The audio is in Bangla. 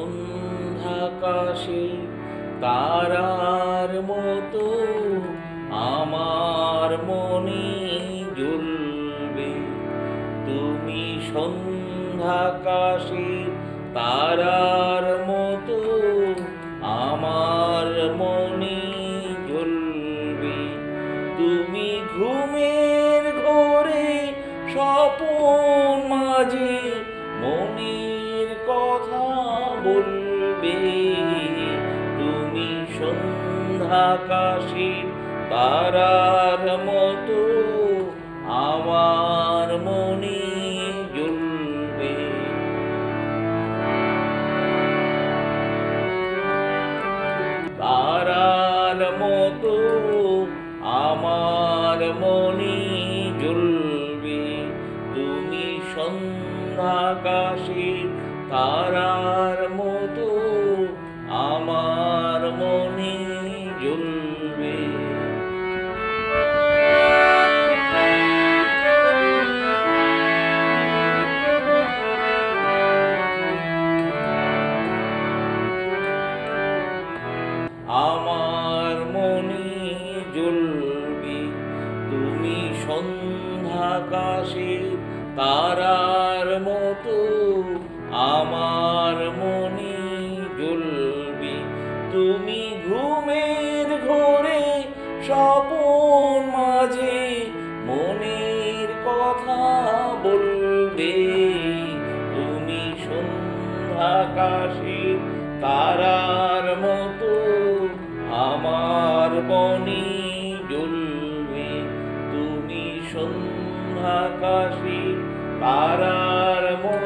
সন্ধ্যাকাশে তারার মতো আমার মনে জ্বলবে। তুমি সন্ধ্যাকাশে তারার মতো আমার মনে জ্বলবে। তুমি ঘুমের ঘোরে স্বপন মাঝে মনের কথা বলবে। তুমি সন্ধ্যাকাশের তারার মতো আমার মনে জ্বলবে। তারার মতো আমার মনে জ্বলবে। তুমি সন্ধ্যাকাশের তারার মতো আমার মনে জ্বলবে। আমার মনে জ্বলবে। তুমি সন্ধ্যাকাশের তারার মতো আমার মনে জ্বলবে। তুমি ঘুমের ঘোরে স্বপন মাঝে মনের কথা বলবে। তুমি সন্ধ্যাকাশের তারার মতো আমার মনে জ্বলবে। তুমি সন্ধ্যাকাশে তারার মতো